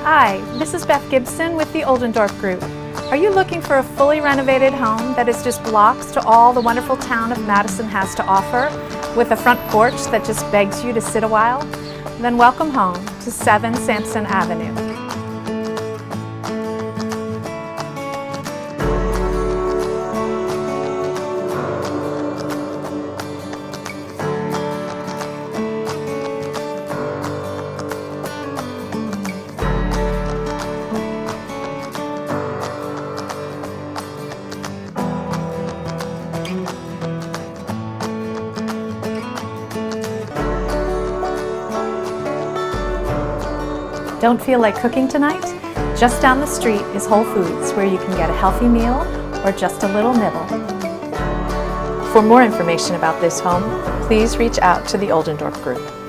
Hi, this is Beth Gibson with the Oldendorf Group. Are you looking for a fully renovated home that is just blocks to all the wonderful town of Madison has to offer, with a front porch that just begs you to sit a while? Then welcome home to 7 Samson Avenue. Don't feel like cooking tonight? Just down the street is Whole Foods, where you can get a healthy meal or just a little nibble. For more information about this home, please reach out to the Oldendorf Group.